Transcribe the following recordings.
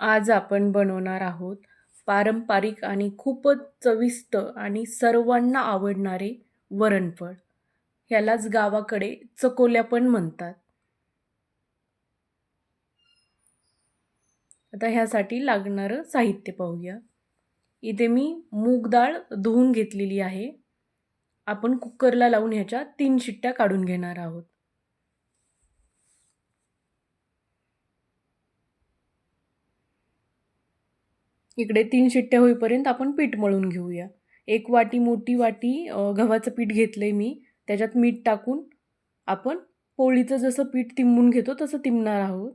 आज आपण बनवणार आहोत पारंपरिक आणि खूपच चविष्ट आणि सर्वांना आवडणारे वरणफळ. ह्यालाच गावाकडे चकोल्या पण म्हणतात. आता ह्यासाठी लागणारं साहित्य पाहूया. इथे मी मूग डाळ धुवून घेतलेली आहे. आपण कुकरला लावून ह्याच्या 3 शिट्ट्या काढून घेणार आहोत. इकडे 3 शिट्ट्या होईपर्यंत आपण पीठ मळून घेऊया. एक वाटी मोठी वाटी गव्हाचं पीठ घेतलंय मी. त्याच्यात मीठ टाकून आपण पोळीचं जसं पीठ तिंबून घेतो तसं तिंबणार आहोत.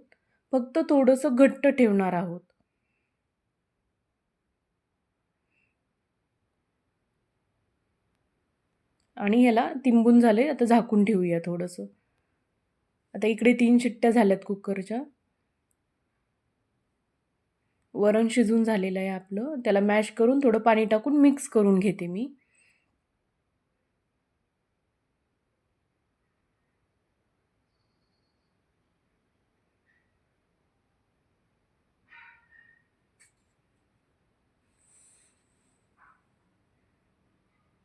फक्त थोडंसं घट्ट ठेवणार आहोत. आणि ह्याला तिंबून झाले, आता झाकून ठेवूया थोडंसं. आता इकडे 3 शिट्ट्या झाल्यात कुकरच्या. वरण शिजून झालेलं आहे आपलं. त्याला मॅश करून थोडं पाणी टाकून मिक्स करून घेते मी.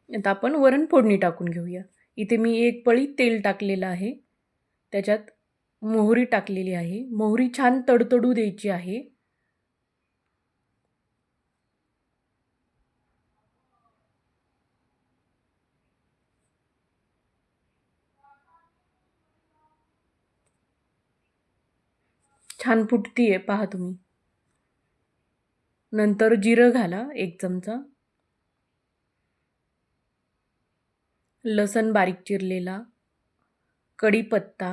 आता आपण वरण फोडणी टाकून घेऊया. इथे मी 1 पळी तेल टाकलेलं आहे. त्याच्यात मोहरी टाकलेली आहे. मोहरी छान तडतडू द्यायची आहे. छान फुटतीये पहा तुम्ही. नंतर जिरं घाला 1 चमचा. लसूण बारीक चिरलेला, कढीपत्ता,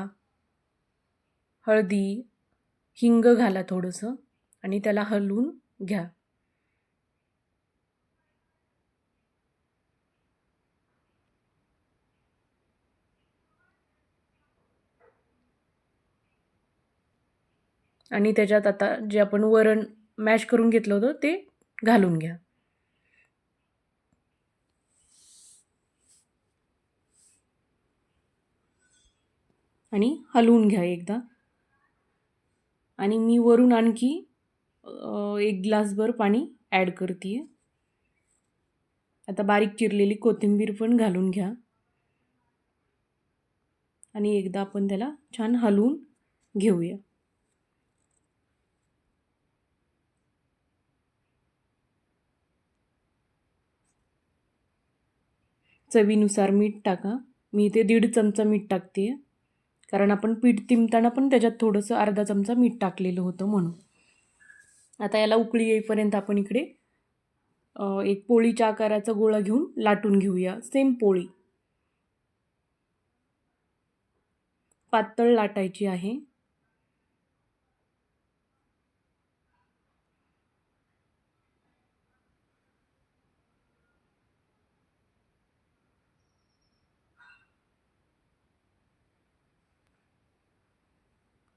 हळदी, हिंग घाला थोडंसं आणि त्याला हलवून घ्या. आणि त्याच्यात आता जे आपण वरण मॅश करून घेतलं होतं ते घालून घ्या. आणि हलवून घ्या एकदा. आणि मी वरून आणखी 1 ग्लासभर पाणी ॲड करते. आता बारीक चिरलेली कोथिंबीर पण घालून घ्या. आणि एकदा आपण त्याला छान हलवून घेऊया. चवीनुसार मीठ टाका. मी इथे 1.5 चमचा मीठ टाकते आहे. कारण आपण पीठ तिंबताना पण त्याच्यात थोडंसं अर्धा चमचा मीठ टाकलेलं होतं म्हणून. आता याला उकळी येईपर्यंत आपण इकडे एक पोळीच्या आकाराचा गोळा घेऊन लाटून घेऊया. सेम पोळी पातळ लाटायची आहे.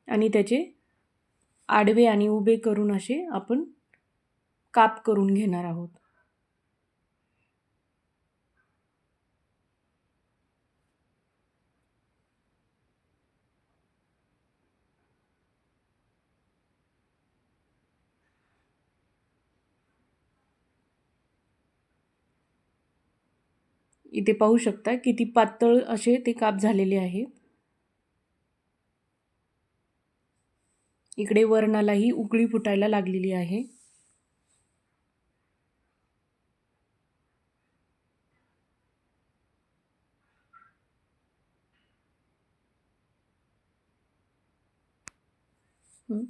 आणि त्याचे आडवे आणि उभे करून असे आपण काप करून घेणार आहोत. इथे पाहू शकता किती पातळ असे ते काप झालेले आहेत. इकडे वरणालाही उकळी फुटायला लागलेली आहे.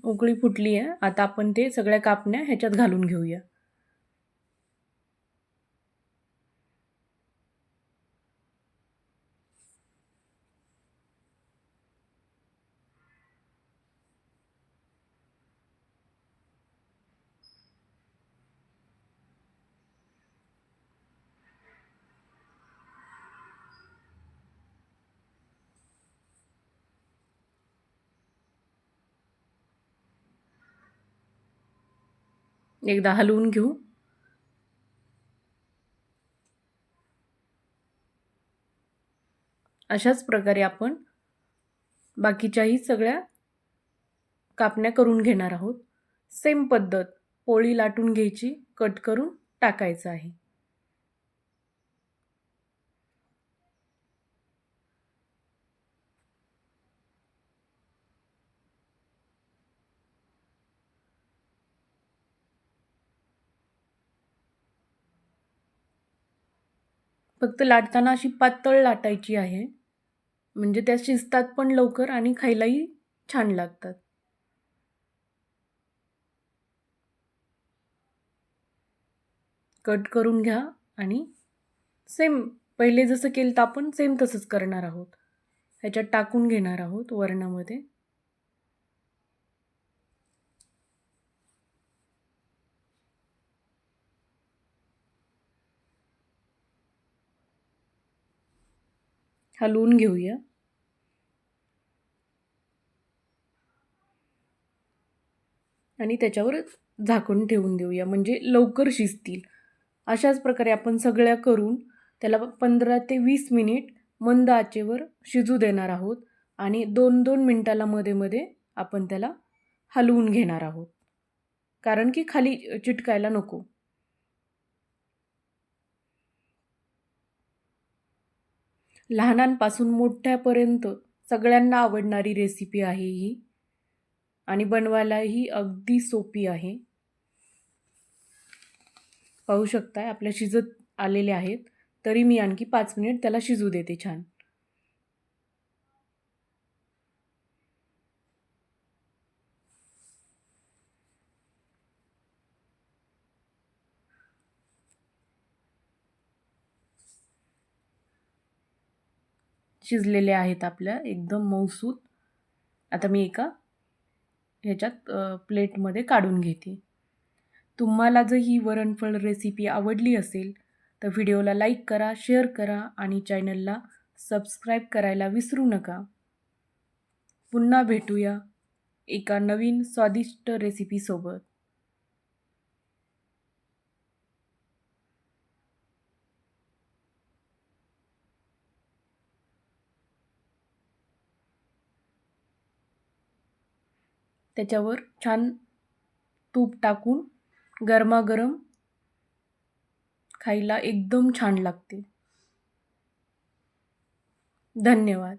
उकळी फुटली आहे. आता आपण ते सगळ्या कापण्या ह्याच्यात घालून घेऊया. एकदा हलवून घेऊ. अशाच प्रकारे आपण बाकीच्याही सगळ्या कापण्या करून घेणार आहोत. सेम पद्धत, पोळी लाटून घ्यायची, कट करून टाकायचं आहे. फक्त लाटताना अशी पातळ लाटायची आहे, म्हणजे त्या शिजतात पण लवकर आणि खायलाही छान लागतात. कट करून घ्या आणि सेम पहिले जसं केलं तर आपण सेम तसंच करणार आहोत. ह्याच्यात टाकून घेणार आहोत वरणामध्ये. हलवून घेऊया. आणि त्याच्यावर झाकून ठेवून देऊया, म्हणजे लवकर शिजतील. अशाच प्रकारे आपण सगळ्या करून त्याला 15 ते 20 मिनिट मंद आचेवर शिजू देणार आहोत आणि 2-2 मिनिटाला मध्ये आपण त्याला हलवून घेणार आहोत, कारण की खाली चिटकायला नको. लहानांपासून मोठ्यापर्यंत सगळ्यांना आवडणारी रेसिपी आहे ही आणि बनवायलाही अगदी सोपी आहे. पाहू शकताय आपल्या शिजत आलेले आहेत, तरी मी आणखी 5 मिनिट त्याला शिजू देते छान. शिजलेले आहेत आपल्या एकदम मऊसूत. आता मी एका ह्याच्यात प्लेटमध्ये काढून घेते. तुम्हाला जर ही वरणफळ रेसिपी आवडली असेल तर व्हिडिओला लाईक करा, शेअर करा आणि चॅनलला सबस्क्राईब करायला विसरू नका. पुन्हा भेटूया एका नवीन स्वादिष्ट रेसिपीसोबत. त्याच्यावर छान तूप टाकून गरमागरम खायला एकदम छान लागते. धन्यवाद.